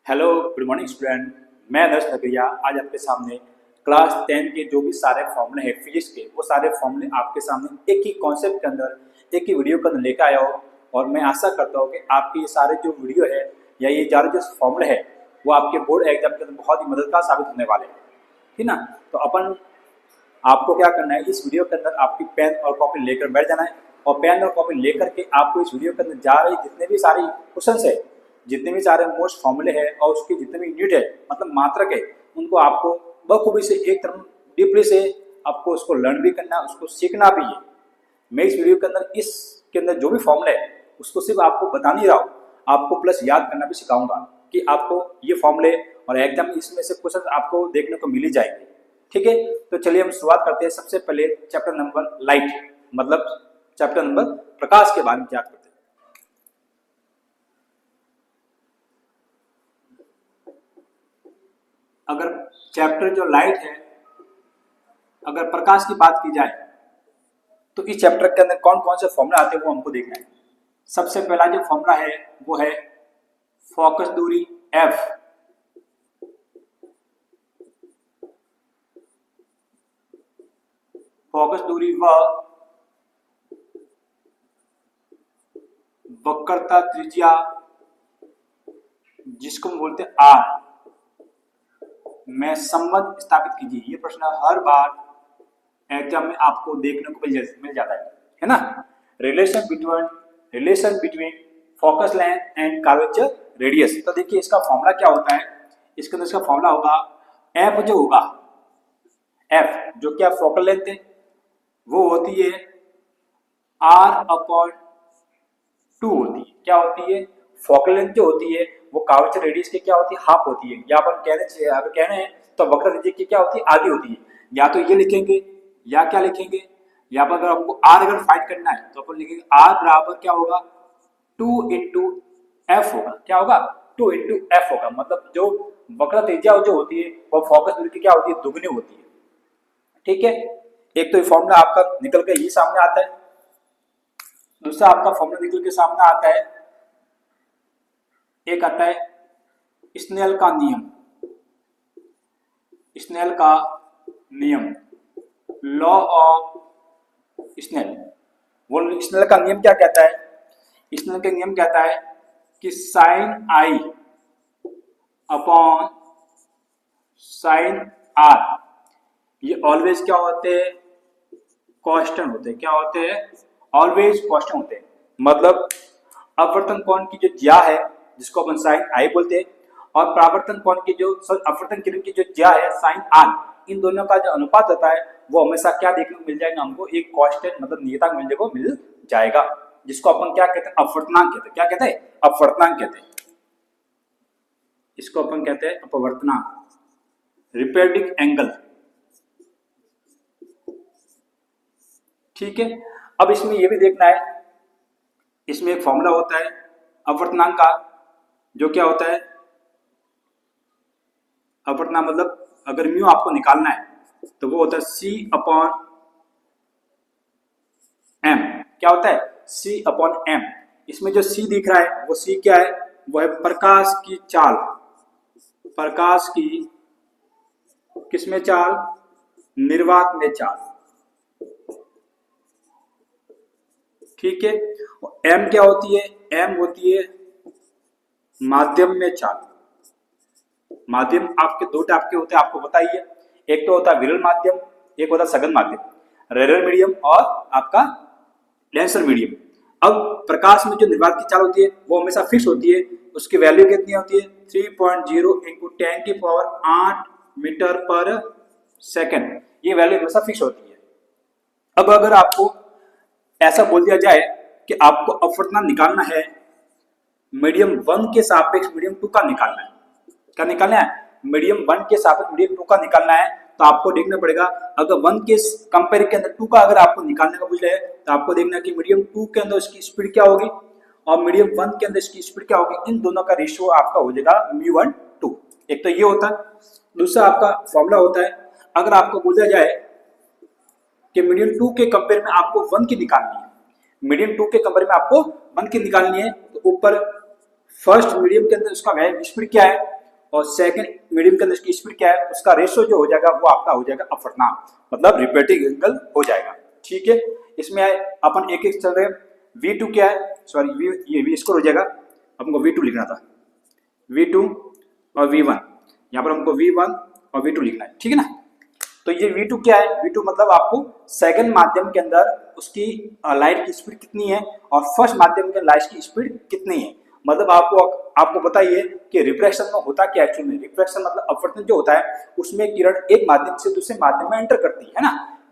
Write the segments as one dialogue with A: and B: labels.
A: Hello good morning student. मैं आदर्श नगरिया आज आपके सामने क्लास 10 के जो भी सारे फॉर्मूले हैं फिजिक्स के, वो सारे फॉर्मूले आपके सामने एक ही कॉन्सेप्ट के अंदर एक ही वीडियो के अंदर लेकर आया हो। और मैं आशा करता हूँ कि आपके ये सारे जो वीडियो है या ये सारे जो फॉर्मूले है वो आपके बोर्ड एग्जाम के अंदर बहुत ही मददगार साबित होने वाले हैं, ठीक ना। तो आपको क्या करना है, इस वीडियो के अंदर आपकी पेन और कॉपी लेकर बैठ जाना है और पेन और कॉपी लेकर के आपको इस वीडियो के अंदर जा रही जितने भी सारे क्वेश्चन है, जितने भी सारे मोस्ट फॉर्मूले हैं और उसके जितने भी यूनिट है मतलब मात्रक है, उनको आपको बखूबी से एक तरह डीपली से आपको उसको लर्न भी करना है, उसको सीखना भी है। मैं इस वीडियो के अंदर इसके अंदर जो भी फॉर्मूला है उसको सिर्फ आपको बता नहीं रहा हूँ, आपको प्लस याद करना भी सिखाऊंगा कि आपको ये फॉर्मूले और एग्जाम में इसमें से क्वेश्चन आपको देखने को मिल ही जाएंगे। ठीक है, तो चलिए हम शुरुआत करते हैं। सबसे पहले चैप्टर नंबर लाइट मतलब चैप्टर नंबर प्रकाश के बारे में याद करते हैं। अगर चैप्टर जो लाइट है, अगर प्रकाश की बात की जाए तो इस चैप्टर के अंदर कौन कौन से फॉर्मूला आते हैं वो हमको देखना है। सबसे पहला जो फॉर्मूला है वो है फोकस दूरी F। फोकस दूरी व वक्रता त्रिज्या जिसको हम बोलते हैं R में संबंध स्थापित कीजिए। ये प्रश्न हर बार एग्जाम में आपको देखने को मिल जाता है ना। Relation between focus length and curvature radius. तो देखिए इसका फॉर्मूला क्या होता है, इसके अंदर इसका फॉर्मूला होगा एफ जो होगा, एफ जो क्या फोकल लेंथ है वो होती है R/2 होती है। क्या होती है, फोकल लेंथ जो होती है वो कर्वेचर रेडियस की क्या होती है, हाफ होती है। या अपन कहने हैं तो वक्र रेडियस की क्या होती है, आधी होती है। या तो ये लिखेंगे या क्या लिखेंगे, यहाँ पर अगर हमको R अगर फाइंड करना है तो अपन लिखेंगे R बराबर क्या होगा 2 × F होगा। क्या होगा 2 × F होगा। मतलब जो वक्र त्रिज्या जो होती है वो फोकस दूरी की क्या होती है, दुगनी होती है। ठीक है, एक तो ये फॉर्मूला आपका निकल के ये सामने आता है। दूसरा आपका फॉर्मूला निकल के सामने आता है, एक आता है स्नेल का नियम। स्नेल का नियम, लॉ ऑफ स्नेल। वो स्नेल का नियम क्या कहता है, स्नेल का नियम कहता है कि sine i upon sine r ये ऑलवेज क्या होते हैं, कांस्टेंट होते हैं। क्या होते हैं, ऑलवेज कांस्टेंट होते हैं। मतलब अपवर्तन कोण की जो ज्या है जिसको अपन साइन आई बोलते हैं, और परावर्तन कोण की जो अपवर्तन किरण की जो ज्या है साइन आर, इन दोनों का जो अनुपात होता है वो हमेशा क्या देखने को मिल जाएगा, हमको एक कांस्टेंट मतलब नियतांक मिलने को मिल जाएगा, जिसको अपन क्या कहते हैं, अपवर्तनांक कहते हैं। क्या कहते हैं, अपवर्तनांक कहते हैं। इसको अपन कहते हैं अपवर्तनांक, रिपेंडिंग एंगल। ठीक है, अब इसमें यह भी देखना है, इसमें एक फॉर्मूला होता है अपवर्तनांक का, जो क्या होता है अपवर्तनांक मतलब अगर म्यू आपको निकालना है तो वो होता है C/m। क्या होता है, C/m। इसमें जो C दिख रहा है वो C क्या है, वो है प्रकाश की चाल। प्रकाश की किसमें चाल, निर्वात में चाल। ठीक है, M क्या होती है, M होती है माध्यम में चाल। माध्यम आपके दो टाइप के होते हैं, आपको बताइए। एक तो होता है विरल माध्यम, एक होता है सघन माध्यम, रेयर मीडियम और आपका डेंसर मीडियम। अब प्रकाश में जो निर्वात की चाल होती है वो हमेशा फिक्स होती है। उसकी वैल्यू कितनी होती है, 3.0 × 10⁸ मीटर पर सेकेंड। ये वैल्यू हमेशा फिक्स होती है। अब अगर आपको ऐसा बोल दिया जाए कि आपको अपवर्तनांक निकालना है मीडियम 1 के सापेक्ष मीडियम 2 का निकालना है। क्या निकालना है, मीडियम 1 के सापेक्ष मीडियम 2 का निकालना है, तो आपको देखना पड़ेगा अगर 1 के कंपेयर के अंदर 2 का अगर आपको निकालने का पूछ रहे हैं तो आपको देखना कि मीडियम 2 के अंदर इसकी स्पीड क्या होगी और मीडियम 1 के अंदर इसकी स्पीड क्या होगी। इन दोनों का रेशियो आपका हो जाएगा μ1:2। एक तो ये होता है। दूसरा आपका फॉर्मूला होता है, अगर आपको बोला जाए कि मीडियम 2 के कंपेयर में आपको 1 की निकालनी है, मीडियम 2 के कंपेयर में आपको 1 की निकालनी है, तो ऊपर फर्स्ट मीडियम के अंदर उसका स्पीड क्या है, और सेकंड मीडियम के अंदर इसकी स्पीड क्या है, उसका रेशियो जो हो जाएगा वो आपका हो जाएगा अपवर्तनांक, मतलब रिपीटिंग एंगल हो जाएगा। ठीक है, इसमें अपन एक एक चल रहे हैं। V2 क्या है, सॉरी ये V स्क्वायर हो जाएगा, हमको V2 लिखना था, V2 और V1, यहाँ पर हमको V1 और V2 लिखना है। ठीक है ना, तो ये V2 क्या है, V2 मतलब आपको सेकंड माध्यम के अंदर उसकी लाइट की स्पीड कितनी है और फर्स्ट माध्यम के लाइट की स्पीड कितनी है। मतलब आपको बताइए कि रिफ्रैक्शन में होता क्या एक्चुअली में। रिफ्रैक्शन मतलब अपवर्तन जो होता है उसमें किरण एक माध्यम से दूसरे माध्यम में एंटर करती है ना,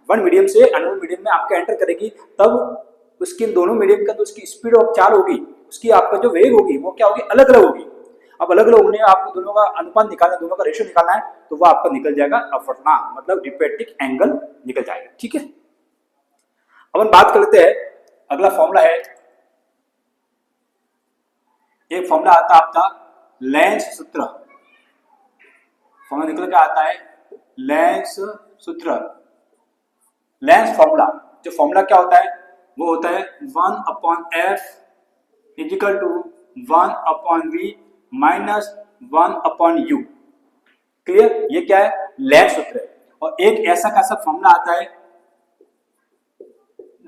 A: वन मीडियम से अनदर मीडियम में आपका एंटर करेगी, तब उसके दोनों मीडियम का तो उसकी स्पीड ऑफ चाल होगी, उसकी आपका जो वेग होगी वो क्या होगी, अलग अलग होगी। अब अलग अलग होने आपको दोनों का अनुपात निकालना, दोनों का रेशियो निकालना है, तो वो आपका निकल जाएगा अपवर्तनांक, मतलब रिपेटिक एंगल निकल जाएगा। ठीक है, अब हम बात कर लेते हैं, अगला फॉर्मूला है, एक फॉर्मूला आता है आपका लेंस सूत्र, फॉर्मूला निकल के आता है लेंस सूत्र, लेंस फॉर्मूला। जो फॉर्मूला क्या होता है, वो होता है 1/f is equal to 1/v minus 1/u। Clear, ये क्या है, लेंस सूत्र है। और एक ऐसा कैसा फॉर्मूला आता है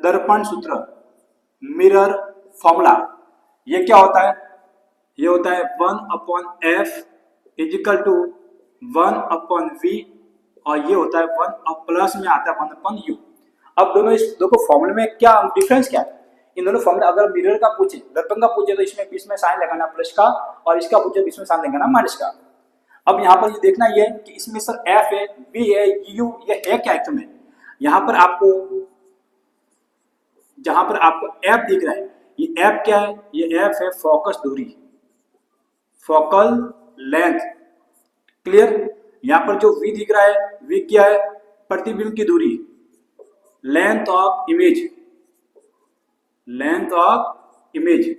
A: दर्पण सूत्र, मिरर फॉर्मूला। ये क्या होता है, ये होता है 1/f इजिकल टू 1/v और ये होता है 1 प्लस में आता है 1/u। अब दोनों इस देखो फॉर्मूले में क्या डिफरेंस क्या है, इन दोनों फॉर्मूला अगर मिरर का पूछे, दर्पण का पूछे तो इसमें बीच में साइन लगाना प्लस का, और इसका पूछे बीच में साइन लगाना माइनस का। अब यहाँ पर ये देखना ये कि इसमें सर f है, v है, u ये है क्या एक्चुअल में। यहाँ पर आपको जहां पर आपको f दिख रहा है, ये f क्या है, ये f है फोकस दूरी, फोकल लेंथ। क्लियर, यहाँ पर जो v दिख रहा है, v क्या है, प्रतिबिंब की दूरी, length of image, length of image,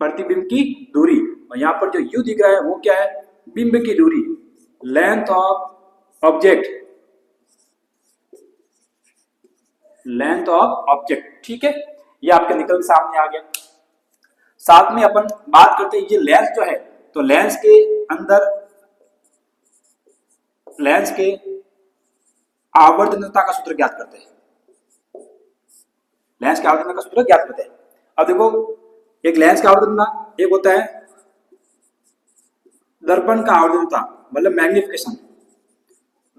A: प्रतिबिंब की दूरी। और यहाँ पर जो u दिख रहा है वो क्या है, बिंब की दूरी, length of object, length of object. ठीक है, ये आपके निकल के सामने आ गया। साथ में अपन बात करते हैं ये लेंस जो है, तो लेंस के अंदर लेंस के आवर्तनता का सूत्र ज्ञात करते हैं, लेंस के आवर्तनता का सूत्र ज्ञात करते हैं। अब देखो एक लेंस का आवर्तनता, एक होता है दर्पण का आवर्तनता मतलब मैग्निफिकेशन।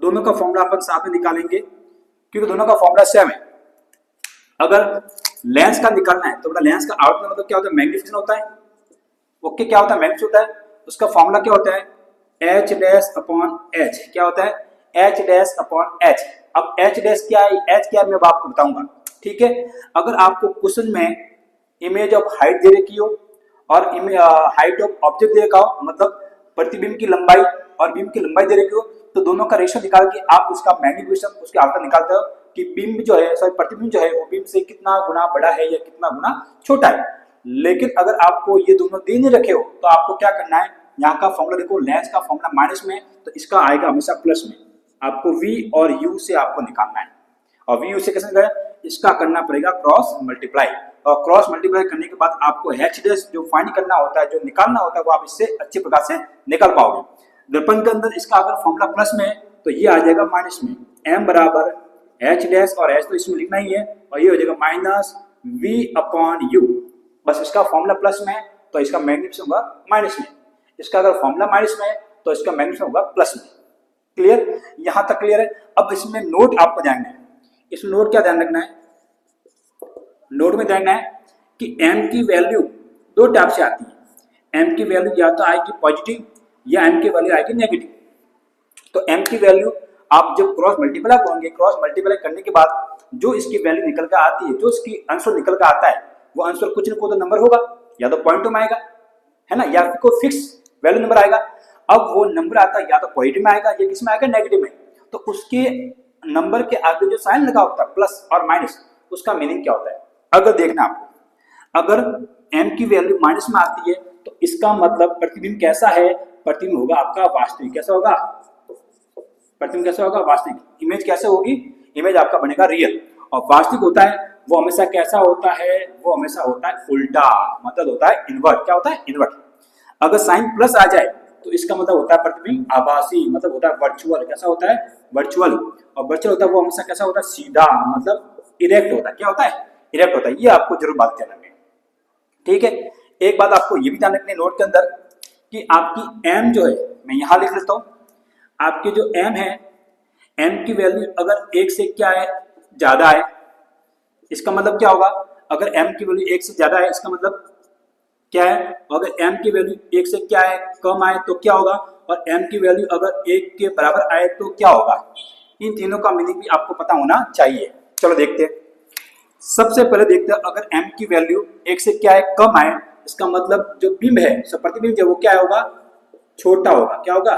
A: दोनों का फॉर्मूला अपन साथ में निकालेंगे क्योंकि दोनों का फॉर्मूला सेम है। अगर लेंस का निकालना है तो बेटा लेंस का आवर्तन मतलब क्या होता है, मैग्निफिकेशन होता है। ओके, क्या होता है, मैग्निफिकेशन होता है। उसका फॉर्मूला क्या होता है, h डैश अपॉन h, क्या होता है, h डैश अपॉन h। अब h डैश क्या है, h क्या है, मैं आपको बताऊंगा। ठीक है, अगर आपको क्वेश्चन में इमेज ऑफ हाइट दे रखी हो और हाइट ऑफ ऑब्जेक्ट दे रखा हो, मतलब प्रतिबिंब की लंबाई और बिंब की लंबाई दे रखी हो, तो दोनों का रेशियो निकाल के आप उसका मैग्निफिकेशन, उसके आवर्तन निकालते हो कि बिंब जो है, सॉरी प्रतिबिंब जो है वो बिंब से कितना गुना बड़ा है या कितना गुना छोटा है। लेकिन अगर आपको ये दोनों दे नहीं रखे हो तो आपको क्या करना है, यहाँ का फॉर्मूला देखो, लेंस का फॉर्मूला माइनस में, तो इसका आएगा हमेशा प्लस में। आपको v और u से आपको निकालना है, और v u से कैसे निकालें, इसका करना पड़ेगा क्रॉस मल्टीप्लाई, और क्रॉस मल्टीप्लाई करने के बाद आपको h डैश जो फाइंड करना होता है, जो निकालना होता है, वो आप इससे अच्छे प्रकार से निकाल पाओगे। दर्पण के अंदर इसका अगर फॉर्मूला प्लस में तो ये आ जाएगा माइनस में, m बराबर h डैश, और h तो इसमें लिखना ही है, और ये हो जाएगा माइनस v अपॉन u। बस इसका फॉर्मूला प्लस में तो इसका मैग्निफिकेशन होगा माइनस में, इसका अगर फॉर्मूला माइनस में तो इसका मैग्निफिकेशन होगा प्लस में। क्लियर, यहां तक क्लियर है। अब इसमें नोट आपको ध्यान है, इसमें नोट क्या ध्यान रखना है, नोट में ध्यान है कि m की वैल्यू दो टाइप से आती है। m की वैल्यू या तो आएगी पॉजिटिव या m की वैल्यू आएगी नेगेटिव। तो m की वैल्यू आप जब क्रॉस मल्टीप्लाई करोगे, क्रॉस मल्टीप्लाई करने के बाद जो इसकी वैल्यू निकल कर आती है, जो इसकी आंसर निकल कर आता है, वो आंसर कुछ न कुछ तो नंबर होगा, या तो पॉइंट में आएगा, है ना, या फिर कोई फिक्स वैल्यू नंबर आएगा। अब वो नंबर आता है या तो पॉजिटिव में आएगा या किस में आएगा, नेगेटिव में। तो उसके नंबर के आगे जो साइन लगा होता है प्लस और माइनस, उसका मीनिंग क्या होता है। अगर देखना आपको, अगर m की वैल्यू माइनस में आती है तो इसका मतलब प्रतिबिंब कैसा है, प्रतिबिंब होगा आपका वास्तविक। कैसा होगा, प्रतिबिंब कैसा होगा, वास्तविक। इमेज कैसे होगी, इमेज आपका बनेगा रियल। और वास्तविक होता है वो हमेशा कैसा होता है, वो हमेशा होता है उल्टा, मतलब होता है इन्वर्ट। क्या होता है, इन्वर्ट। अगर साइन प्लस आ जाए तो इसका मतलब होता है प्रतिबिंब आभासी, मतलब होता है वर्चुअल। कैसा होता है? वर्चुअल। और वर्चुअल होता है वो हमेशा कैसा होता है? सीधा, मतलब इरेक्ट होता है। क्या होता है? इरेक्ट होता है। ये आपको जरूर बात करना है, ठीक है। एक बात आपको ये भी ध्यान रखनी है नोट के अंदर कि आपकी एम जो है, मैं यहां लिख लेता हूं, आपकी जो एम है, एम की वैल्यू अगर एक से क्या है? ज्यादा है, इसका मतलब क्या होगा? अगर m की वैल्यू एक से ज्यादा है इसका मतलब क्या है? अगर m की वैल्यू एक से क्या है? कम आए तो क्या होगा? और m की वैल्यू अगर एक के बराबर आए तो क्या होगा? इन तीनों का मीनिंग भी आपको पता होना चाहिए। चलो देखते हैं। सबसे पहले देखते हैं, अगर m की वैल्यू एक से क्या है? कम आए, इसका मतलब जो बिंब है, प्रतिबिंब जो वो क्या होगा? छोटा होगा। क्या होगा?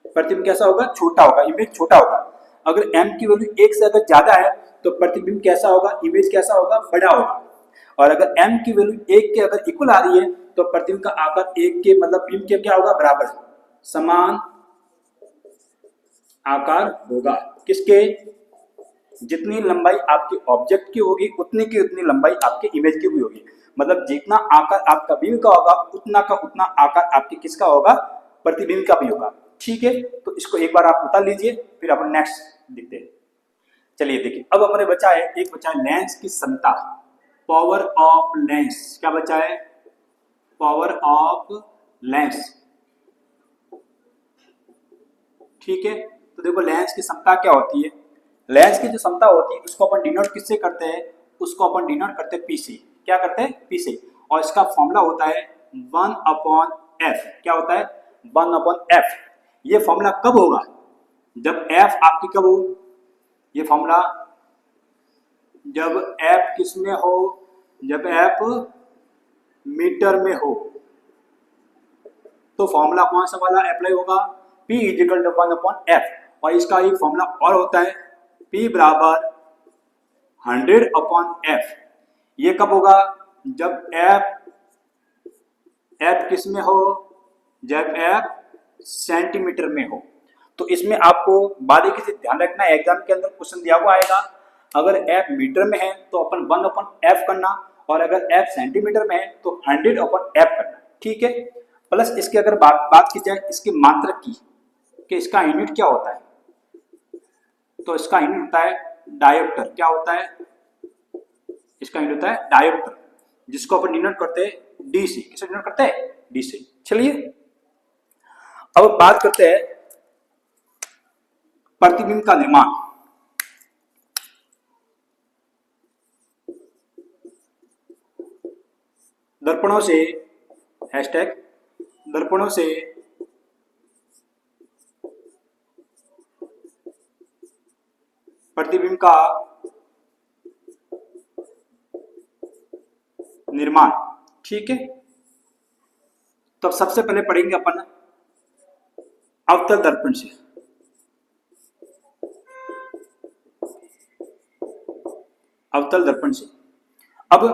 A: प्रतिबिंब कैसा होगा? छोटा होगा, इमेज छोटा होगा। अगर m की वैल्यू एक से अगर ज्यादा है तो प्रतिबिंब कैसा होगा? इमेज कैसा होगा? बड़ा होगा। और अगर m की वैल्यू एक के अगर इक्वल आ रही है तो प्रतिबिंब का आकार एक के मतलब बिंब के क्या होगा? बराबर, समान आकार होगा। किसके? जितनी लंबाई आपके ऑब्जेक्ट की होगी उतनी की उतनी लंबाई आपके इमेज की भी होगी। मतलब जितना आकार आपका बिंब का होगा उतना का उतना आकार आपके किसका होगा? प्रतिबिंब का भी होगा। ठीक है, तो इसको एक बार आप उतार लीजिए, फिर अपन नेक्स्ट देखते हैं। चलिए देखिए, अब हमारे बचा है, एक बचा है लेंस की क्षमता, पावर ऑफ लेंस। क्या बचा है? Power of lens. ठीक है, तो देखो लेंस की क्षमता क्या होती है? लेंस की जो क्षमता होती है उसको अपन डिनोट किससे करते हैं? उसको अपन डिनोट करते हैं पी से। क्या करते हैं? पी से। और इसका फॉर्मूला होता है 1/f। क्या होता है? 1/f। ये फॉर्मूला कब होगा? जब f आपकी कब हो? ये फॉर्मूला जब f किस में हो? जब f मीटर में हो तो फॉर्मूला कौन सा वाला अप्लाई होगा? P equal to 1/f। और इसका एक फॉर्मूला और होता है P बराबर 100/f। ये कब होगा? जब f किस में हो? जब f सेंटीमीटर में हो। तो इसमें आपको बारीकी से ध्यान रखना है, एग्जाम के अंदर क्वेश्चन दिया हुआ आएगा। अगर f मीटर में है तो अपन 1/f करना, और अगर f सेंटीमीटर में है तो 100/f करना। ठीक है, प्लस इसकी अगर बात की जाए इसकी मात्रक की, कि इसका यूनिट क्या होता है, तो इसका यूनिट होता है डायोप्टर। क्या होता है? इसका यूनिट होता है डायोप्टर, जिसको अपन डिनोट करते हैं डी से। किससे डिनोट करते हैं? डी से। चलिए अब बात करते हैं प्रतिबिंब का निर्माण। दर्पणों से, हैशटैग दर्पणों से प्रतिबिंब का निर्माण। ठीक है, तो सबसे पहले पढ़ेंगे अपन अवतल दर्पण से। अवतल दर्पण से अब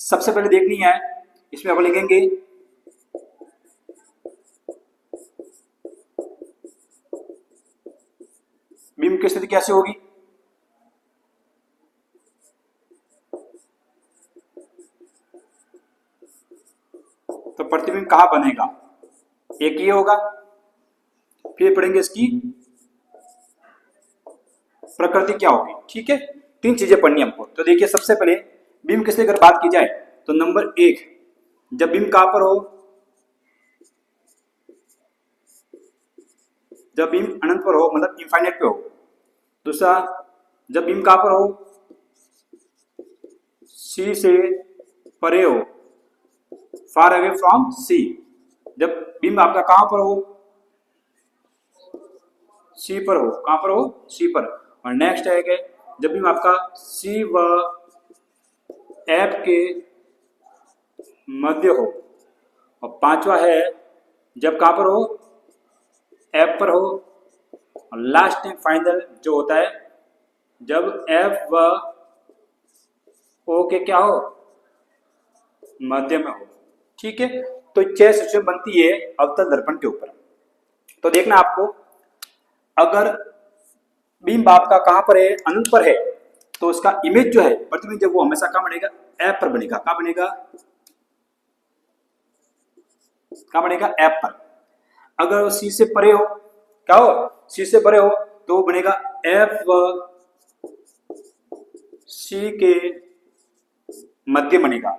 A: सबसे पहले देखनी है, इसमें अपन लिखेंगे बिंब की स्थिति कैसे होगी? तो प्रतिबिंब कहां बनेगा? एक ये होगा। फिर पढ़ेंगे इसकी प्रकृति क्या होगी। ठीक है, तीन चीजें पढ़नी हमको। तो देखिए सबसे पहले बिंब किससे अगर बात की जाए तो नंबर एक, जब बिंब कहां पर हो? जब बिंब अनंत पर हो, मतलब इनफाइनाइट पे हो। दूसरा, जब बिंब कहां पर हो? सी से परे हो, फार अवे फ्रॉम सी। जब बिंब आपका कहां पर हो? सी पर हो। कहां पर हो? सी पर। और नेक्स्ट है कि जब बिंब आपका सी व एफ के मध्य हो। और पांचवा है जब कहां पर हो? एफ पर हो। और लास्ट एंड फाइनल जो होता है जब एफ व ओ के क्या हो? मध्य में हो। ठीक है, तो 6 सिचुएशन बनती है अवतल दर्पण के ऊपर। तो देखना आपको, अगर बिंब आपका कहां पर है? अनंत पर है, तो उसका इमेज जो है प्रतिबिंब जब वो हमेशा कहां बनेगा? एफ पर बनेगा। कहां बनेगा? एफ पर। अगर वो सी से परे हो, क्या हो, सी से परे हो तो वो बनेगा एफ सी के मध्य बनेगा।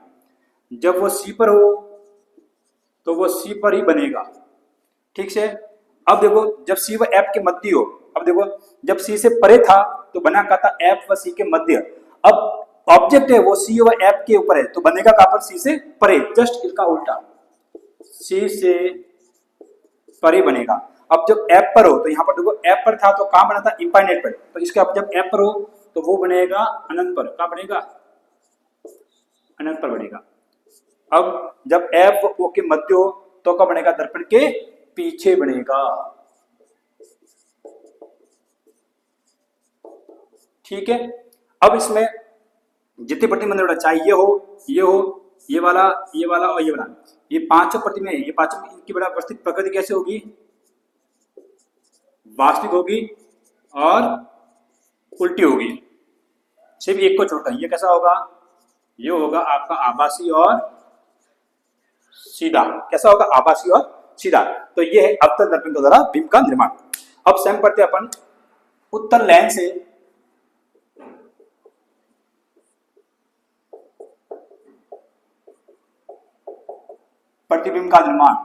A: जब वो सी पर हो तो वो सी पर ही बनेगा, ठीक से। अब देखो जब सी व एफ के मध्य हो, अब देखो जब सी से परे था तो बना का था एफ व सी के मध्य। अब ऑब्जेक्ट है वो सी व एफ के ऊपर है तो बनेगा कहां पर, सी से परे, जस्ट इसका उल्टा, सी से परे बनेगा। अब जब एफ पर हो तो यहाँ पर देखो एफ पर था तो कहां बना था, इंफाइनाइट पर, तो इसका अब जब एफ पर हो तो वो बनेगा अनंत पर, कहां बनेगा, अनंत पर बनेगा। अब जब एफ ओ के मध्य हो तो कब बनेगा, दर्पण के पीछे बनेगा, ठीक है। अब इसमें जितने प्रतिबिंब चाहे ये हो, ये हो, ये वाला, ये वाला और ये वाला, ये पांचों प्रतिबिंब, ये पांचों इनकी बड़ा वास्तविक प्रकृति कैसे होगी, वास्तविक होगी और उल्टी होगी, सिर्फ एक को छोड़कर। ये कैसा होगा, ये होगा आपका आभासी और सीधा, कैसा होगा, आभासी और सीधा। तो ये है अवतल दर्पण के द्वारा बिंब का निर्माण। अब स्वयं पढ़ते अपन उत्तल लेंस से प्रतिबिंब का निर्माण।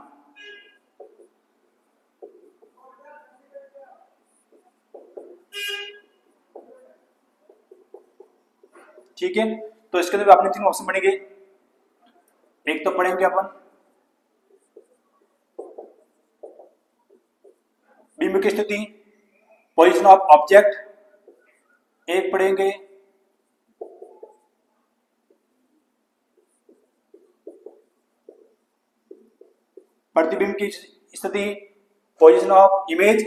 A: ठीक है, तो इसके अंदर आपने 3 ऑप्शन पढ़ेंगे। एक तो पढ़ेंगे अपन बिंब की स्थिति, पोजीशन ऑफ ऑब्जेक्ट, एक पढ़ेंगे प्रतिबिंब की स्थिति, पोजीशन ऑफ इमेज,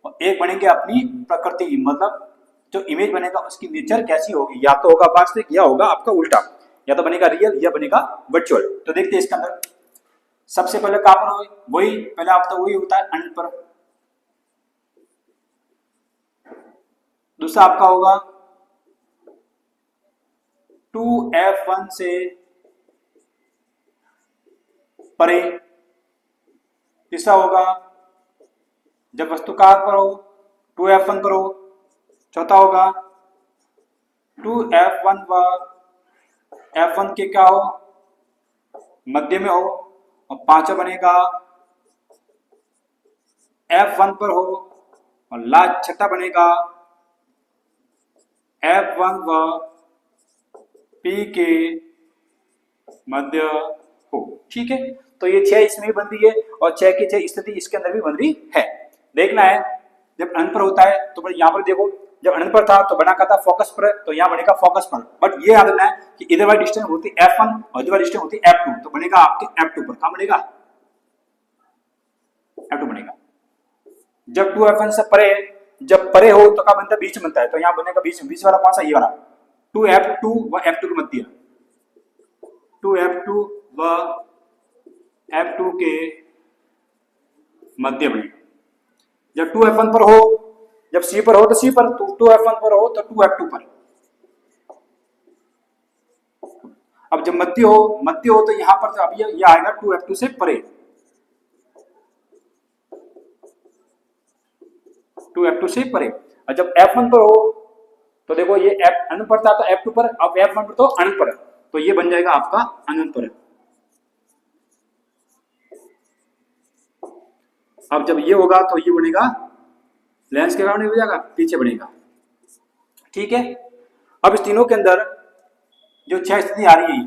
A: और एक बनेंगे अपनी प्रकृति, मतलब जो इमेज बनेगा उसकी नेचर कैसी होगी, या तो होगा वास्तविक या होगा आपका उल्टा, या तो बनेगा रियल या बनेगा वर्चुअल। तो देखते हैं इसके अंदर सबसे पहले कहां पर हो, वही पहले आप तो वही होता है अनंत पर। दूसरा आपका होगा 2f1 से परे। तीसरा होगा जब वस्तुकार पर हो 2f1 पर हो। चौथा होगा 2f1 व f1 के क्या हो, मध्य में हो। और पांचवा बनेगा f1 पर हो, और लास्ट छठा बनेगा f1 व p के मध्य हो, ठीक है। तो ये 6 इसमें भी बन रही है और 6 की 6 स्थिति इसके अंदर भी बन रही है। देखना है जब अनंत पर होता है तो यहाँ पर देखो, जब अनंत पर था तो बना का था फोकस पर, तो यहाँ बनेगा फोकस पर। बट ये याद रखना है कि इधर वाली डिस्टेंस होती है f1 और इधर वाली डिस्टेंस होती है f2, तो बनेगा आपके f2 पर, कहां बनेगा, f2 बनेगा। जब 2f1 से परे, जब परे हो तो क्या बनता है, बीच बनता है, तो यहाँ बनेगा बीच, बीच वाला कौन सा, ये वाला 2f2 व f2 के मध्य, 2f2 व f2 के मध्य बनेगा। जब 2f1 पर हो, जब C पर हो तो C पर, 2f1 पर हो तो 2f2 पर। अब जब मध्य हो तो यहां पर अब ये आएगा 2f2 से परे, 2f2 से परे। और जब f1 पर हो तो देखो ये f अनंत पर था तो f2 पर, अब f1 पर तो अनंत पर, तो ये बन जाएगा आपका अनंत पर। अब जब ये होगा तो ये बनेगा लेंस के कारण हो जाएगा, पीछे बनेगा, ठीक है। अब इस तीनों के अंदर जो 6 स्थिति आ रही है,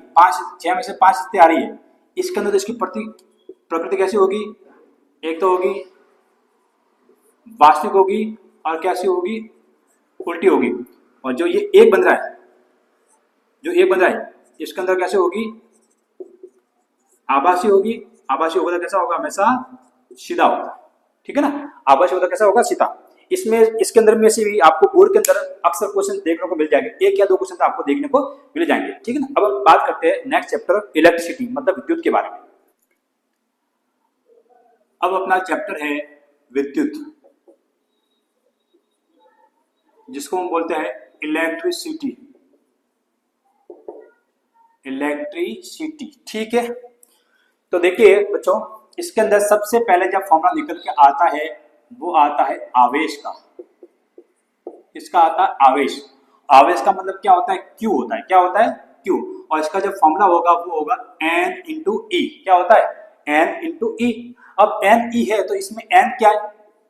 A: 6 में से 5 स्थिति आ रही है, इसके अंदर इसकी प्रकृति कैसी होगी, एक तो होगी वास्तविक होगी और कैसी होगी, उल्टी होगी। और जो ये एक बन रहा है, जो एक बन रहा है इसके अंदर कैसे होगी, आभासी होगी। आभासी होगा कैसा होगा, हमेशा सीधा होगा, ठीक है ना। आभासी होगा कैसा होगा, सीधा। इसमें इसके अंदर में से भी आपको बोर्ड के अंदर अक्सर क्वेश्चन देखने को मिल जाएंगे, 1 या 2 क्वेश्चन तो आपको देखने को मिल जाएंगे, ठीक है ना। अब हम बात करते हैं नेक्स्ट चैप्टर इलेक्ट्रिसिटी, मतलब विद्युत के बारे में। अब अपना चैप्टर है विद्युत, जिसको हम बोलते हैं इलेक्ट्रिसिटी, इलेक्ट्रिसिटी, ठीक है। तो देखिए बच्चों, इसके अंदर सबसे पहले जब फॉर्मूला निकल के आता है वो आता है आवेश का। इसका आता है आवेश। आवेश का मतलब क्या होता है? क्यू होता है। क्या होता है? क्यू। और इसका जो फॉर्मूला होगा वो होगा एन इंटू ई। क्या होता है? एन इंटू ई। अब एन ई है तो इसमें एन क्या है?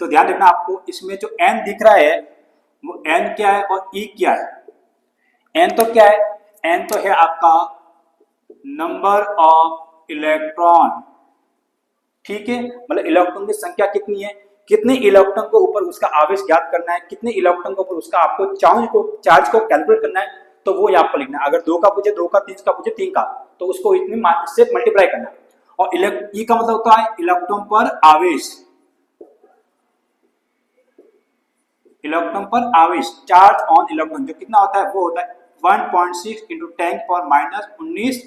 A: तो ध्यान रखना आपको, इसमें जो एन दिख रहा है वो एन क्या है और ई क्या है? एन तो क्या है? एन तो है आपका नंबर ऑफ इलेक्ट्रॉन। ठीक है, मतलब इलेक्ट्रॉन की संख्या कितनी है, कितने इलेक्ट्रॉन को ऊपर उसका आवेश ज्ञात करना है, कितने इलेक्ट्रॉन को ऊपर उसका आपको चार्ज को कैलकुलेट करना है, तो वो यहाँ पर लिखना है। अगर 2 का पूछे 2 का, 3 का पूछे 3 का, तो उसको इतने से मल्टीप्लाई करना है। और ई का मतलब होता है इलेक्ट्रॉन पर आवेश। इलेक्ट्रॉन पर आवेश, चार्ज ऑन इलेक्ट्रॉन, जो कितना होता है वो होता है 1.6 इंटू 10⁻⁻19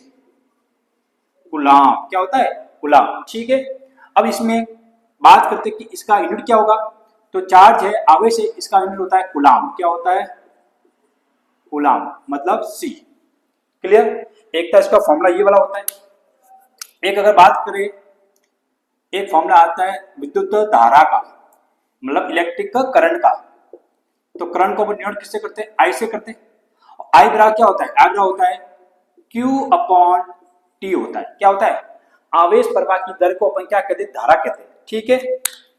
A: कूलाम। क्या होता है? कूलाम। ठीक है, अब इसमें बात करते हैं कि इसका यूनिट क्या होगा। तो चार्ज है, आवेश है, इसका यूनिट होता है कूलाम। क्या होता है? कूलाम, मतलब सी। क्लियर? एक तो इसका फॉर्मूला ये वाला होता है। एक अगर बात करें, एक फॉर्मूला आता है विद्युत धारा का, मतलब इलेक्ट्रिक करंट का। तो करंट को डिनोट किससे करते हैं? आई से करते हैं। आई बराबर क्या होता है? आई बराबर होता है Q अपॉन T होता है। क्या होता है? आवेश प्रवाह की दर को अपन क्या कहते हैं? धारा कहते हैं। ठीक है,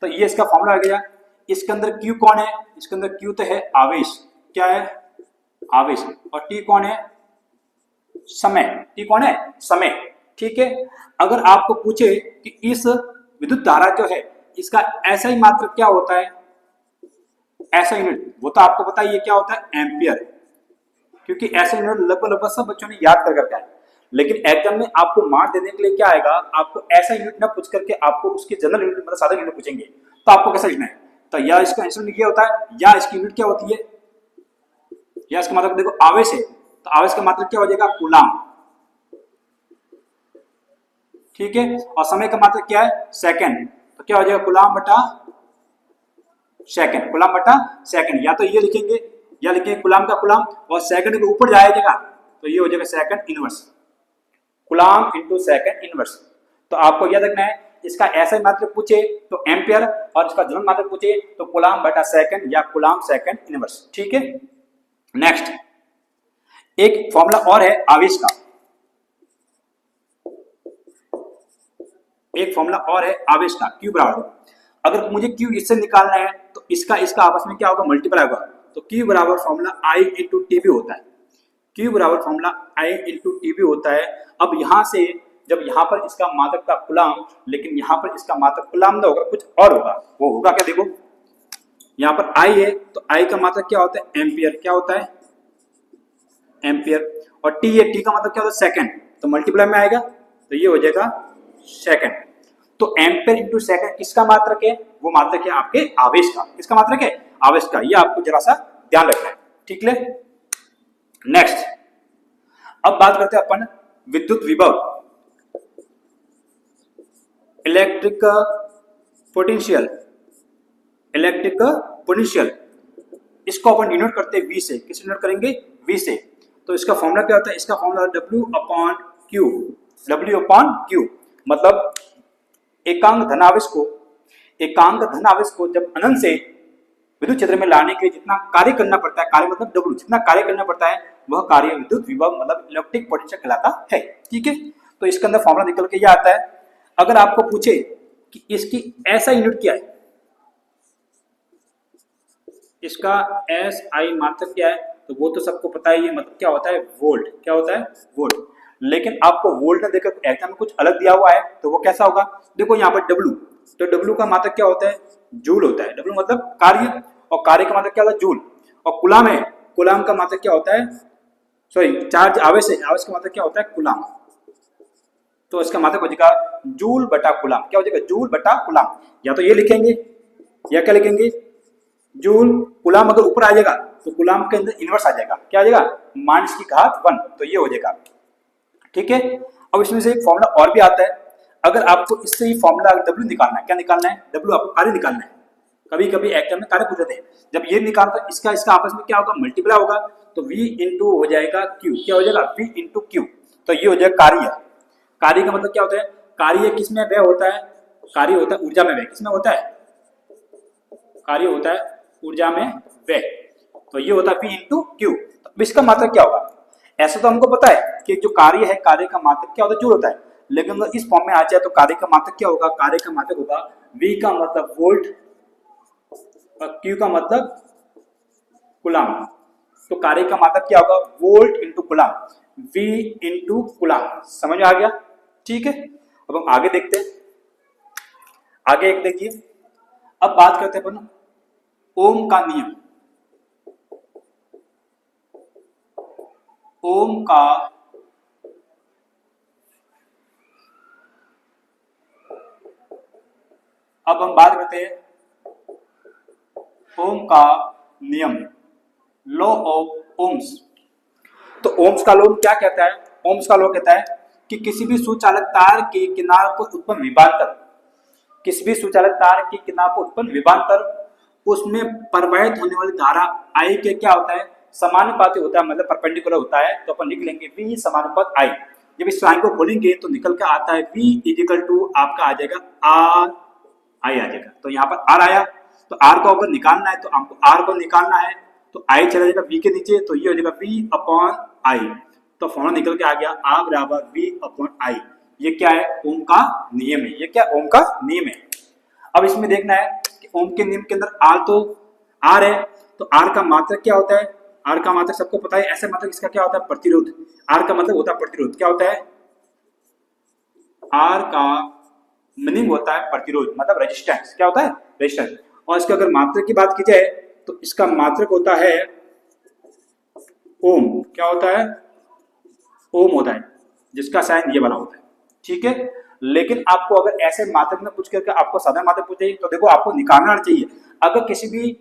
A: तो ये इसका फॉर्मूला आ गया। इसके अंदर Q कौन है? इसके अंदर Q तो है आवेश। क्या है? आवेश। और T कौन है? समय। T कौन है? समय। ठीक है, अगर आपको पूछे कि इस विद्युत धारा जो है इसका ऐसा ही मात्र क्या होता है, ऐसा यूनिट, वो तो आपको पता ही है क्या होता है? एम्पियर। क्योंकि ऐसा यूनिट लगभग सब बच्चों ने याद कर है। लेकिन एग्जाम में आपको मार्क देने के लिए क्या आएगा, आपको ऐसा यूनिट ना पूछ करके आपको उसके जनरल यूनिट मतलब साधारण यूनिट पूछेंगे, तो आपको कैसा लिखना है? तो या इसका आंसर क्या होता है, या इसकी यूनिट क्या होती है, या इसका मतलब देखो आवेश है, तो आवेश का मात्रक क्या हो जाएगा? कूलाम। ठीक है, और समय का मात्रक क्या है? सेकंड। तो क्या हो जाएगा? कूलाम बटा सेकंड। कूलाम बटा सेकंड, या तो ये लिखेंगे या लिखेंगे कूलाम का कूलाम, और सेकंड के ऊपर जाएगा तो ये हो जाएगा second inverse. Coulomb into second inverse. तो आपको याद रखना है, इसका ऐसा मात्रक पूछे तो एम्पियर, और इसका जनरल मात्रक पूछे तो कूलाम बटा सेकंड या कूलाम सेकंड इनवर्स। ठीक है, नेक्स्ट एक फॉर्मूला और है आवेश का। एक फॉर्मूला और है आवेश का, Q बराबर, अगर मुझे Q इससे निकालना है तो इसका आपस में क्या होगा? मल्टीप्लाई होगा। तो Q बराबर फॉर्मूला I इंटू टीवी होता है। Q बराबर फॉर्मूला I इंटू टीवी होता है। अब यहां से जब यहाँ पर इसका मात्रक था कूलाम, लेकिन यहाँ पर इसका मात्रक कूलाम ना होगा, कुछ और होगा। वो होगा क्या? देखो यहाँ पर I है तो I का मात्रक क्या होता है? एम्पियर। क्या होता है? एम्पियर। और T है, T का मतलब क्या होता है? सेकंड। तो मल्टीप्लाई में आएगा तो ये हो जाएगा सेकंड। तो एम्पियर इंटू सेकंड किसका मात्रक है? वो मात्रक है आपके आवेश का। किसका मात्रक है? आवेश का। ये आपको जरा सा ध्यान रखना है। ठीक है, नेक्स्ट अब बात करते हैं अपन विद्युत विभव, इलेक्ट्रिक पोटेंशियल। इलेक्ट्रिक पोटेंशियल इसको अपन डिनोट करते हैं V से। किससे डिनोट करेंगे? V से। तो इसका फॉर्मूला क्या होता है? इसका formula W upon Q। W upon Q मतलब एकांक धनावेश को जब अनंत से विद्युत क्षेत्र में लाने के लिए जितना कार्य करना पड़ता है, कार्य मतलब W, जितना कार्य करना पड़ता है वह कार्य विद्युत विभव मतलब इलेक्ट्रिक पोटेंशियल कहलाता है। ठीक है, तो इसके अंदर फॉर्मूला निकल के ये आता है। अगर आपको पूछे कि इसकी ऐसा यूनिट क्या है, इसका SI मात्रक क्या है, तो वो तो सबको पता ही है, मतलब क्या होता है? वोल्ट। क्या होता है? वोल्ट। लेकिन आपको वोल्ट ना देकर एग्जाम में कुछ अलग दिया हुआ है, तो वो कैसा होगा? देखो यहाँ पर W, तो W का मात्रक क्या होता है? जूल होता है। W मतलब कार्य, और कार्य का मात्रक क्या होता है? जूल। और कूलाम है, कूलाम का मात्रक क्या होता है? सॉरी, चार्ज आवेश है, आवेश का मात्रक क्या होता है? कूलाम। तो इसका मात्रक हो जाएगा जूल बटा कूलाम। क्या हो जाएगा? जूल बटा कूलाम। या तो ये लिखेंगे या क्या लिखेंगे? जूल। कूलाम अगर ऊपर आ जाएगा तो कूलाम के अंदर इनवर्स आ जाएगा। क्या आ जाएगा? -1, तो ये हो जाएगा। ठीक है, अब इसमें से एक फॉर्मूला और भी आता है। अगर आपको इससे ही फॉर्मूला W निकालना है, क्या निकालना है? W आपको कार्य निकालना है। कभी कभी एग्जाम में कार्य पूछते हैं, जब ये निकालता इसका आपस में क्या होगा? मल्टीप्लाई होगा। तो V इंटू हो जाएगा Q। क्या हो जाएगा? V into Q। तो ये हो जाएगा कार्य। कार्य का मतलब क्या होता है? कार्य किसमें व्यय होता है? कार्य होता है ऊर्जा में व्यय, किसमें होता है? कार्य होता है ऊर्जा में व्यय, तो ये होता है P इंटू क्यू। तो इसका मात्रक क्या होगा? ऐसा तो हमको पता है कि जो कार्य है, कार्य का मात्रक क्या होता है? जूल होता है, लेकिन अगर इस फॉर्म में आ जाए तो कार्य का मात्रक क्या होगा? कार्य का मात्रक होगा V का मतलब वोल्ट और Q का मतलब कूलम। तो कार्य का मात्रक क्या होगा? Volt into coulomb, V into coulomb. समझ में आ गया? ठीक है, अब हम आगे देखते हैं। आगे एक देखिए, अब बात करते हैं अपन ओम का नियम। ओम का अब हम बात करते हैं ओम का नियम, लॉ ऑफ ओम्स। तो ओम्स का लॉ क्या कहता है? ओम्स का लॉ कहता है कि किसी भी सुचालक तार के किनार पर उत्पन्न विभवांतर, किसी भी सुचालक तार के किनार पर उत्पन्न विभवांतर, उसमें प्रवाहित होने वाली धारा आई के क्या होता है? समानुपाती होता है, मतलब परपेंडिकुलर होता है। तो अपन लिख लेंगे V समानुपात I। जब इस लाइन को खोलेंगे तो निकल के आता है V इजिकल टू आपका आ जाएगा R I आ जाएगा। तो यहाँ पर R आया, तो R को अगर निकालना है तो आपको R को निकालना है, तो I चला जाएगा V के नीचे, तो ये हो जाएगा V अपॉन I। तो फॉर्मूला निकल के आ गया R बराबर V अपॉन I। ये क्या है? ओम का नियम है। ये क्या? ओम का नियम है। अब इसमें देखना है कि ओम के नियम के अंदर R तो R है, तो R का मात्रक क्या होता है? R का मात्रक सबको पता है, ऐसे मात्रक इसका क्या होता है? प्रतिरोध। R का मतलब होता है प्रतिरोध। क्या होता है? R का मीनिंग होता है प्रतिरोध, मतलब रेजिस्टेंस। क्या होता है? रेजिस्टेंस। और इसका अगर मात्रक की बात की जाए तो इसका मात्रक होता है ओम। क्या होता है? ओम होता है, जिसका साइन ये वाला होता है। ठीक है, लेकिन आपको अगर ऐसे मात्रक में पूछ करके आपको साधारण मात्रक पूछे तो देखो आपको निकालना चाहिए। अगर किसी भी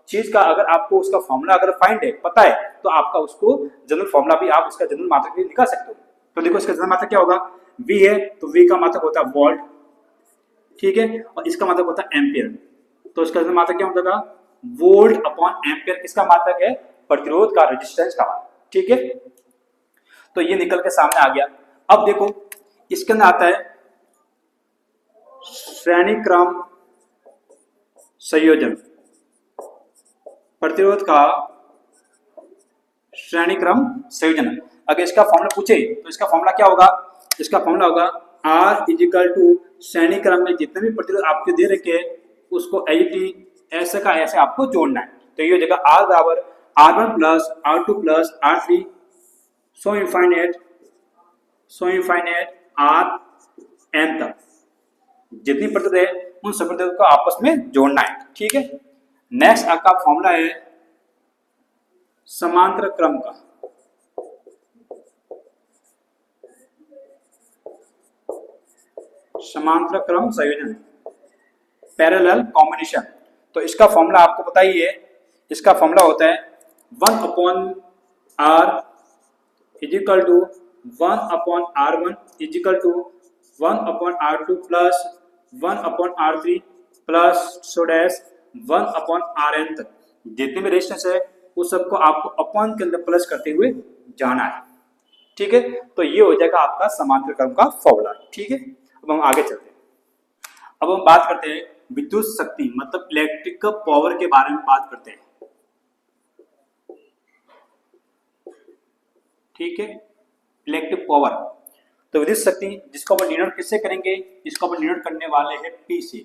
A: चीज का अगर आपको उसका फॉर्मूला अगर फाइंड है, पता है, तो आपका उसको जनरल फॉर्मूला भी आप उसका जनरल मात्रक भी निकाल सकते हो। तो देखो इसका जनरल मात्रक क्या होगा? V है, तो V का मात्रक होता है वोल्ट। ठीक है, और इसका मात्रक होता है एम्पियर। तो इसका जनरल मात्रक क्या होगा? Volt upon ampere. किसका मात्रक है? प्रतिरोध का, रेजिस्टेंस का। ठीक है, तो ये निकल के सामने आ गया। अब देखो इसके अंदर आता है श्रेणी क्रम संयोजन, प्रतिरोध का श्रेणी क्रम संयोजन। अगर इसका फॉर्मूला पूछे तो इसका फॉर्मूला क्या होगा? इसका फॉर्मूला होगा R इजिकल टू श्रेणी क्रम में जितने भी प्रतिरोध आपके दे रखे उसको ऐसे का ऐसे आपको जोड़ना है। तो ये हो जाएगा R बराबर R1 plus R2 plus R3 सो इनफाइनाइट R n तक जितनी प्रतिरोध है उन सब प्रतिरोध को आपस में जोड़ना है। ठीक है, नेक्स्ट आपका फॉर्मूला है समांतर क्रम का। समांतर क्रम संयोजन, पैरेलल कॉम्बिनेशन। तो इसका फॉर्मूला आपको पता ही है, इसका फॉर्मूला होता है 1 upon R equal to 1 upon R1 equal to 1 upon R2 plus 1 upon R3 plus so dash 1 upon Rn तक जितने भी रेजिस्टेंस है उस सबको आपको अपॉन के अंदर प्लस करते हुए जाना है। ठीक है, तो ये हो जाएगा आपका समांतर क्रम का फॉर्मूला। ठीक है, अब हम आगे चलते हैं। अब हम बात करते हैं विद्युत शक्ति, मतलब इलेक्ट्रिकल पावर के बारे में बात करते हैं। ठीक है, इलेक्ट्रिक पावर। तो विद्युत शक्ति जिसको अपन डिनोट किससे करेंगे? इसको अपन डिनोट करने वाले हैं P से,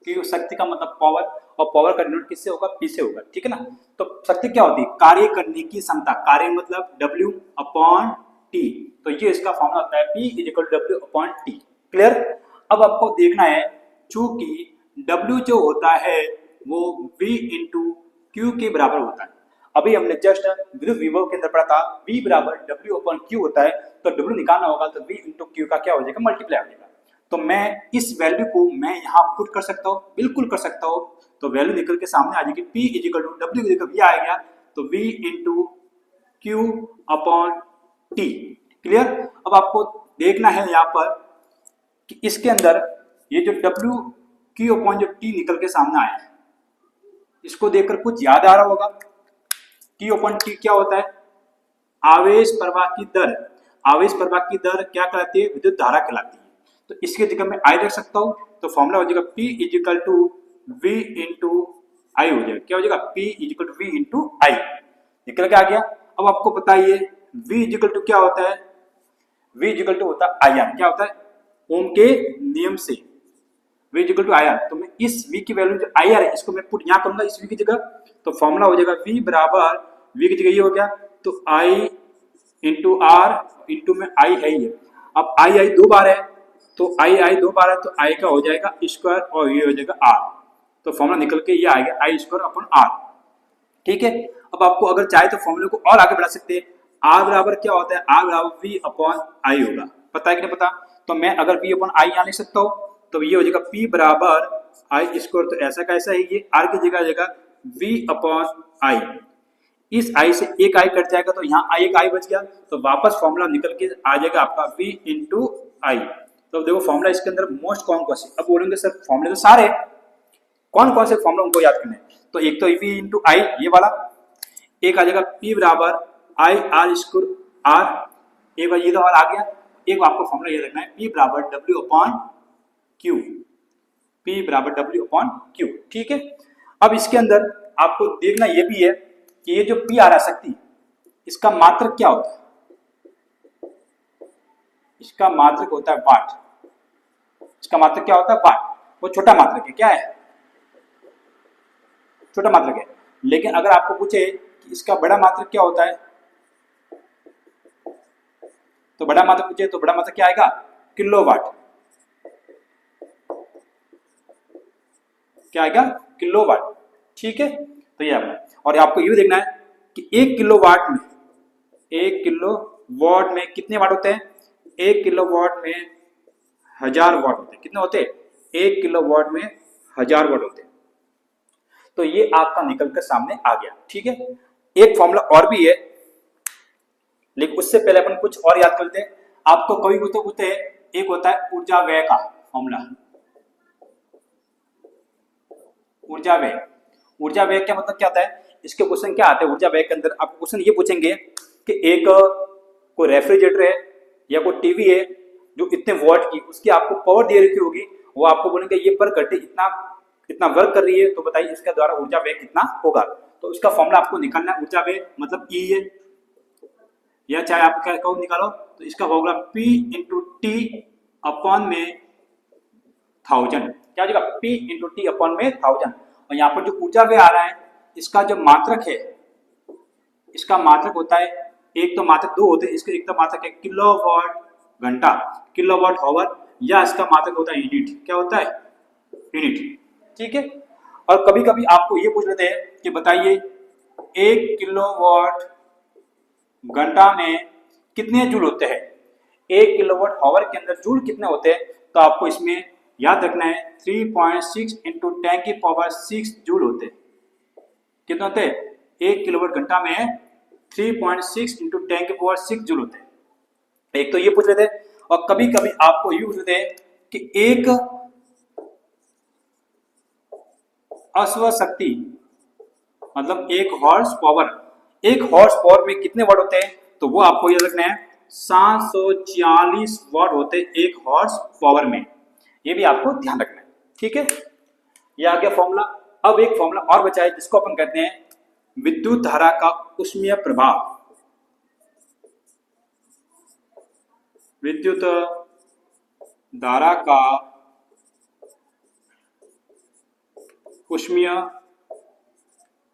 A: क्योंकि शक्ति का मतलब पावर, और पावर का डिनोट किससे होगा? P से होगा। ठीक है ना, तो शक्ति क्या होती है? कार्य करने की क्षमता। कार्य मतलब W अपॉन T। तो ये इसका फॉर्मूला होता है P equal W upon T। Clear? अब आपको देखना है, चूंकि W जो होता है वो V इंटू Q के बराबर होता है। अभी हमने जस्ट विद्युत विभव के अंदर पढ़ा था V बराबर W अपॉन Q होता है, तो W निकालना होगा तो V इंटू Q का क्या हो जाएगा? मल्टीप्लाई हो जाएगा। तो मैं इस वैल्यू को मैं यहाँ पुट कर सकता हूँ, बिल्कुल कर सकता हूँ। तो वैल्यू निकल के सामने आ जाएगी P equal to W equal V आ गया, तो V into Q upon T। Clear? अब आपको देखना है यहाँ पर कि इसके अंदर ये जो W Q अपॉन जो T निकल के सामने आया है, इसको देखकर कुछ याद आ रहा होगा। T अपॉन T क्या होता है? आवेश प्रवाह की दर। आवेश प्रवाह की दर क्या कहलाती है? विद्युत धारा कहलाती है। तो इसकी जगह मैं आई रख सकता हूँ, तो फॉर्मूला हो जाएगा P equal to V into I हो जाएगा। क्या हो जाएगा? P equal to V into I. निकल के आ गया। अब आपको पता है V इजिकल टू क्या होता है? V इजिकल टू होता है IR। क्या होता है? ओम के नियम से V इजिकल टू IR। तो मैं इस V की वैल्यू जो IR है इसको मैं पुट यहाँ करूंगा इस V की जगह, तो फॉर्मूला हो जाएगा V बराबर V की जगह ये हो गया तो I इंटू R इंटू में I है ये। अब I दो बार है तो I दो बार है तो I का हो जाएगा स्क्वायर और ये हो जाएगा R। तो फॉर्मूला निकल के ये आएगा I स्क्वायर अपन R। ठीक है। अब आपको अगर चाहे तो फॉर्मूले को और आगे बढ़ा सकते हैं। R बराबर क्या होता है? R बराबर V अपॉन I होगा। पता है कि नहीं पता? तो मैं अगर V अपॉन I यहाँ लिख सकता हूँ तो ये हो जाएगा P बराबर I स्क्वायर। तो ऐसा कैसा है? ये R की जगह आ जाएगा V अपॉन I। इस I से एक I कट जाएगा तो यहाँ एक I बच गया, तो वापस फॉर्मूला निकल के आ जाएगा आपका V इंटू आई। तो देखो फॉर्मूला इसके अंदर मोस्ट कौन कौन से, अब बोलेंगे सर फॉर्मूले तो सारे, कौन कौन से फॉर्मूला उनको याद करने? तो एक तो V इंटू आई ये वाला, एक आ जाएगा P बराबर I R स्क्वायर R, एक बार ये तो और आ गया। एक आपको फॉर्मूला ये रखना है P बराबर W अपॉन Q, P बराबर W अपॉन Q। ठीक है। अब इसके अंदर आपको देखना ये भी है कि ये जो P आ रहा है शक्ति, इसका मात्रक क्या होता है? इसका मात्रक होता है वाट। इसका मात्रक क्या होता है? वाट। वो छोटा मात्रक है। क्या है? छोटा मात्रक है। लेकिन अगर आपको पूछे कि इसका बड़ा मात्रक क्या होता है, तो बड़ा मात्रक पूछे तो बड़ा मात्रक क्या आएगा? किलोवाट। क्या आएगा? किलोवाट। ठीक है। तो ये आपका, और आपको ये भी देखना है कि 1 किलोवाट में, 1 किलोवाट में कितने वाट होते हैं? 1 किलोवाट में 1000 वाट होते हैं। कितने होते हैं? 1 किलोवाट में 1000 वाट होते हैं। तो ये आपका निकल कर सामने आ गया। ठीक है। एक फॉर्मूला और भी है, लेकिन उससे पहले अपन कुछ और याद करते हैं। आपको कभी तो पूछते हैं, एक होता है ऊर्जा व्यय का फॉर्मूला। ऊर्जा व्यय, ऊर्जा व्यय क्या मतलब क्या होता है? इसके क्वेश्चन क्या आते हैं ऊर्जा व्यय के अंदर? आपको क्वेश्चन ये पूछेंगे कि एक कोई रेफ्रिजरेटर है या कोई टीवी है जो इतने वॉट की, उसकी आपको पावर दे रखी होगी, वो आपको बोलेंगे ये पर घंटे इतना इतना वर्क कर रही है, तो बताइए इसका द्वारा ऊर्जा व्यय कितना होगा? तो इसका फॉर्मूला आपको निकालना है। ऊर्जा व्यय मतलब E है, या चाहे आप क्या कहो निकालो, तो इसका होगा P इंटू टी अपॉन में 1000। क्या हो जाएगा? P इंटू टी अपॉन में 1000। और यहाँ पर जो ऊर्जा व्यय आ रहा है, इसका जो मात्रक है, इसका मात्रक होता है, एक तो मात्रक दो होते हैं, इसका एक तो मात्रक है किलोवाट घंटा, किलोवाट आवर, या इसका मात्रक होता है यूनिट। क्या होता है? यूनिट। ठीक है। और कभी कभी आपको ये पूछ लेते हैं कि बताइए 1 किलोवाट घंटा में कितने जूल होते हैं? 1 किलोवाट आवर के अंदर जूल कितने होते हैं? तो आपको इसमें याद रखना है 3.6 इंटू 10 की पावर 6 जूल होते हैं। कितने होते हैं? 1 किलोवाट घंटा में 3.6 इंटू 10 की पावर 6 जूल होते हैं। एक तो ये पूछ लेते हैं, और कभी कभी आपको ये पूछ लेते हैं कि एक अश्व शक्ति मतलब 1 हॉर्स पावर, 1 हॉर्स पावर में कितने वाट होते हैं? तो वो आपको याद रखना है 740 वाट होते हैं 1 हॉर्स पावर में। ये भी आपको ध्यान रखना है। ठीक है। ये आ गया फॉर्मूला। अब एक फॉर्मूला और बचा है जिसको अपन कहते हैं विद्युत धारा का ऊष्मीय प्रभाव। विद्युत धारा का ऊष्मीय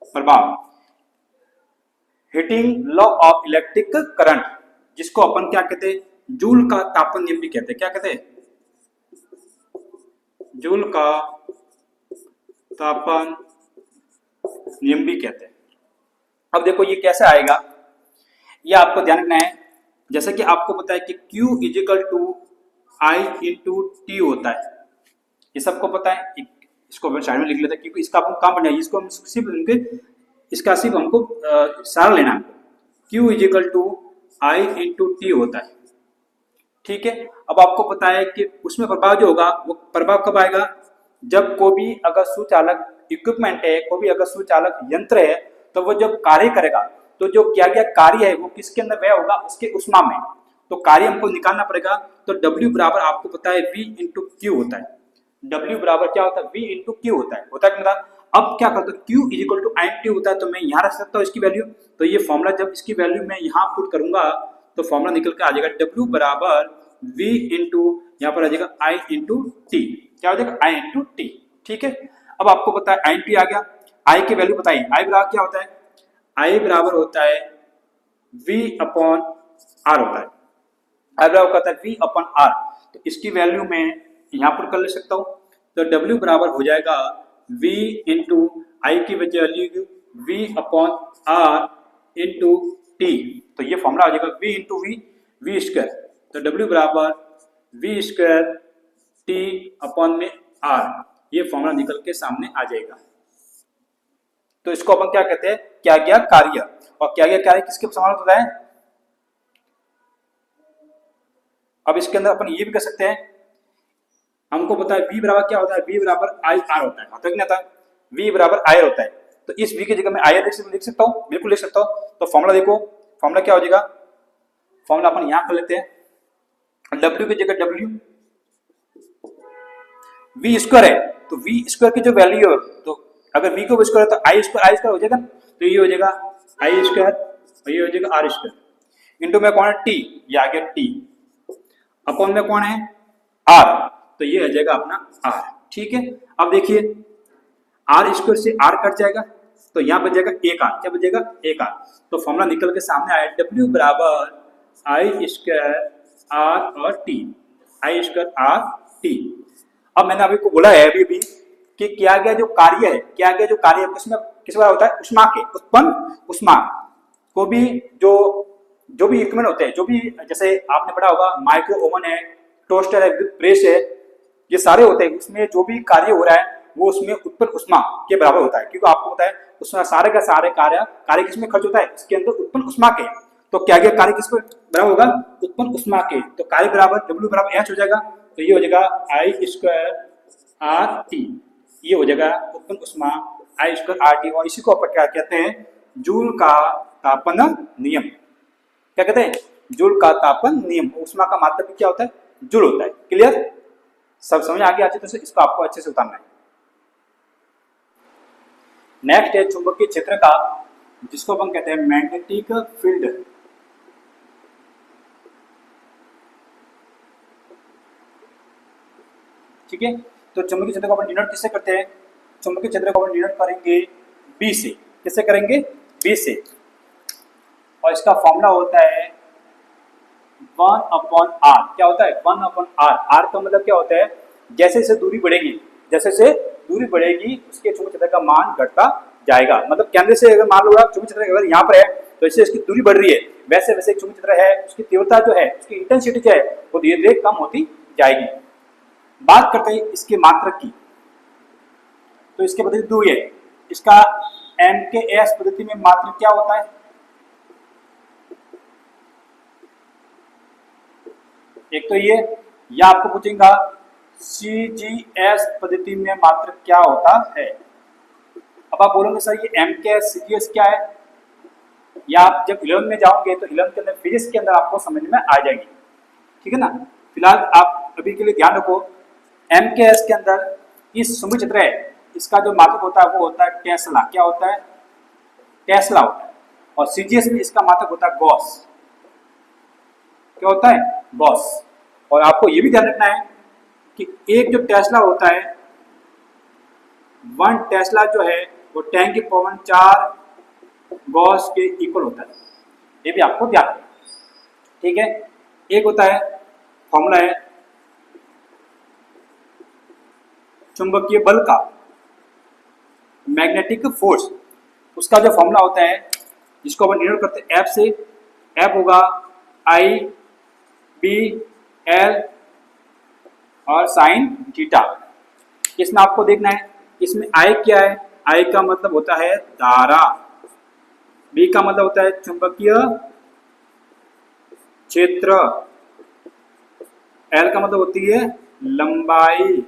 A: प्रभाव, heating law of electric current, जिसको अपन क्या कहते हैं? जूल का तापन नियम भी कहते हैं। क्या कहते हैं? जूल का तापन नियम भी कहते हैं। अब देखो ये कैसे आएगा, ये आपको ध्यान रखना है। जैसे कि आपको पता है कि Q equal to I into T होता है, ये सबको पता है। इसको अपन साइड में लिख लेते हैं क्योंकि इसका अपन काम बढ़िया है। इसको हम सिर्फ उनके इसका सिर्फ हमको सारा लेना है। Q equal to I into T होता है। ठीक है। अब आपको पता है कि उसमें प्रभाव जो होगा वो प्रभाव कब आएगा? जब कोई भी अगर सुचालक इक्विपमेंट है, कोई भी अगर सुचालक यंत्र है, तो वो जब कार्य करेगा तो जो किया गया कार्य है वो किसके अंदर व्यय होगा? उसके ऊष्मा में। तो कार्य हमको निकालना पड़ेगा, तो W बराबर आपको पता है V इंटू क्यू होता है। W बराबर क्या होता है? V इंटू क्यू होता है कि मतलब अब क्या करता हूँ, Q is equal to INT होता है, तो मैं यहाँ रख सकता हूँ इसकी वैल्यू। तो ये फॉर्मूला जब इसकी वैल्यू मैं यहाँ पुट करूंगा तो फॉर्मूला निकल के आ जाएगा W बराबर V इंटू यहाँ पर आ जाएगा I इंटू टी। क्या हो जाएगा? I into T. ठीक है, अब आपको पता है INT आ गया। I की वैल्यू बताइए, I बराबर क्या होता है? I बराबर होता है V अपॉन R होता है। I बराबर होता है V अपॉन R। तो इसकी वैल्यू मैं यहाँ पर कर ले सकता हूँ। तो W बराबर हो जाएगा V इंटू आई की value V upon R into T. तो ये फॉर्मूला आ जाएगा V इंटू V स्क्वायर। तो W बराबर V स्क्वायर टी अपॉन में R, ये फॉर्मूला निकल के सामने आ जाएगा। तो इसको अपन क्या कहते हैं? क्या गया कार्य। और क्या गया कार्य किसके समान होता है? अब इसके अंदर अपन ये भी कर सकते हैं, हमको पता है V बराबर क्या होता है? V बराबर आई आर होता है, होता है कि नहीं? V बराबर आई होता है। तो इस V की जगह मैं आई लिख सकता हूँ, बिल्कुल लिख सकता हूँ। तो फॉर्मूला देखो, फॉर्मूला क्या हो जाएगा? फॉर्मूला अपन यहाँ कर लेते हैं, W की जगह W, V स्क्वायर है तो V स्क्वायर की जो वैल्यू है, तो अगर V को स्क्वायर है तो आई स्क्वायर हो जाएगा। तो ये हो जाएगा आई स्क्वायर और ये हो जाएगा आर स्क्वायर। इंटू में कौन है? टी, ये आ गया टी। अपॉन में कौन है? आर, तो ये आ जाएगा अपना आर। ठीक है, अब देखिए आर स्क्वायर से आर कट जाएगा तो यहाँ बच जाएगा एक आर। क्या बचेगा? एक आर। तो फॉर्मूला निकल के सामने आया W बराबर आई स्क्वायर आर और टी, आई स्क्वायर आर टी। अब मैंने अभी को बोला है अभी कि किया गया जो कार्य है, किया गया जो कार्य है उसमें किस बार होता है? उष्मा के, उत्पन्न उष्मा को भी जो भी इक्विपमेंट होते हैं, जो भी जैसे आपने पढ़ा होगा माइक्रो ओवन है, टोस्टर है, प्रेस है, ये सारे होते हैं, उसमें जो भी कार्य हो रहा है वो उसमें उत्पन्न उष्मा के बराबर होता है। क्योंकि आपको पता है उसमें सारे का सारे कार्य किसमें खर्च होता है? इसके अंदर उत्पन्न उष्मा के। तो क्या गया कार्य किस पर बराबर होगा? उत्पन्न उष्मा के। तो कार्य बराबर W बराबर H हो जाएगा। तो ये हो जाएगा आई स्क्वायर आर टी, ये हो जाएगा उत्पन्न उष्मा आई स्क्वायर आर टी। और इसी को अपन क्या कहते हैं? जूल का तापन नियम। क्या कहते हैं? जूल का तापन नियम। उष्मा का मात्रक क्या होता है? जूल होता है। क्लियर? सब समझ आ गया? अच्छे से इसको आपको अच्छे से उतारना है। नेक्स्ट है चुंबकीय क्षेत्र का, जिसको अपन कहते हैं मैग्नेटिक फील्ड। ठीक है, तो चुंबकीय क्षेत्र को अपन डिनोट किससे करते हैं? चुंबकीय क्षेत्र को अपन डिनोट करेंगे बी से। किससे करेंगे? बी से। और इसका फॉर्मूला होता है 1 अपॉन आर। क्या होता है? 1 अपॉन आर। आर का मतलब क्या होता है? जैसे जैसे दूरी बढ़ेगी, जैसे जैसे दूरी बढ़ेगी उसके चुंबकीय क्षेत्र का मान घटता जाएगा। मतलब केंद्र से अगर मान लो चुंबकीय क्षेत्र अगर यहाँ पर है तो इससे इसकी दूरी बढ़ रही है, वैसे वैसे चुंबकीय क्षेत्र है उसकी तीव्रता जो है, उसकी इंटेंसिटी जो है वो धीरे धीरे कम होती जाएगी। बात करते हैं इसके मात्रक की, तो इसके पद्धति दो है। इसका MKS पद्धति में मात्रक क्या होता है? एक तो ये, या आपको पूछेगा CGS पद्धति में मात्रक क्या होता है। अब आप बोलोगे सर ये MKS CGS क्या है, या आप जब 11 में जाओगे तो 11 के अंदर फिजिक्स के अंदर आपको समझ में आ जाएगी। ठीक है ना? फिलहाल आप अभी के लिए ध्यान रखो, MKS के अंदर इस चुंबकीय क्षेत्र है, इसका जो मात्रक होता है वो होता है टेस्ला। क्या होता है? टेस्ला होता है। और CGS में इसका मात्रक होता है गॉस। क्या होता है? गॉस। और आपको ये भी ध्यान रखना है कि एक जो टेस्ला होता है, 1 टेस्ला जो है वो 10 की पावर 4 गॉस के इक्वल होता है। ये भी आपको ध्यान रखना। ठीक है, एक होता है फॉर्मूला है चुंबकीय बल का, मैग्नेटिक फोर्स, उसका जो फॉर्मूला होता है जिसको अपन डिनोट करते हैं F से। F होगा I B L और साइन थीटा। इसमें आपको देखना है इसमें I क्या है? I का मतलब होता है धारा, B का मतलब होता है चुंबकीय क्षेत्र, L का मतलब होती है लंबाई,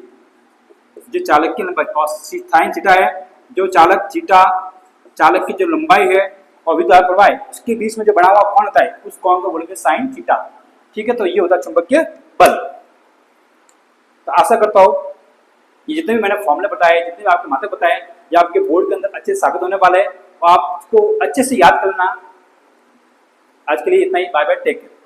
A: जो चालक की लंबाई, और साइन थीटा है जो चालक थीटा, चालक की जो लंबाई है और विद्युत प्रवाह उसके बीच में जो बना हुआ कोण होता है उस कोण को बोलेंगे साइन थीटा। ठीक है, तो ये होता है चुंबकीय बल। तो आशा करता हूँ ये जितने भी मैंने फॉर्मूले बताए, जितने भी आपके मात्रे बताए, ये आपके बोर्ड के अंदर अच्छे से साबित होने वाले हैं और आपको अच्छे से याद करना। आज के लिए इतना ही। Bye bye, take care.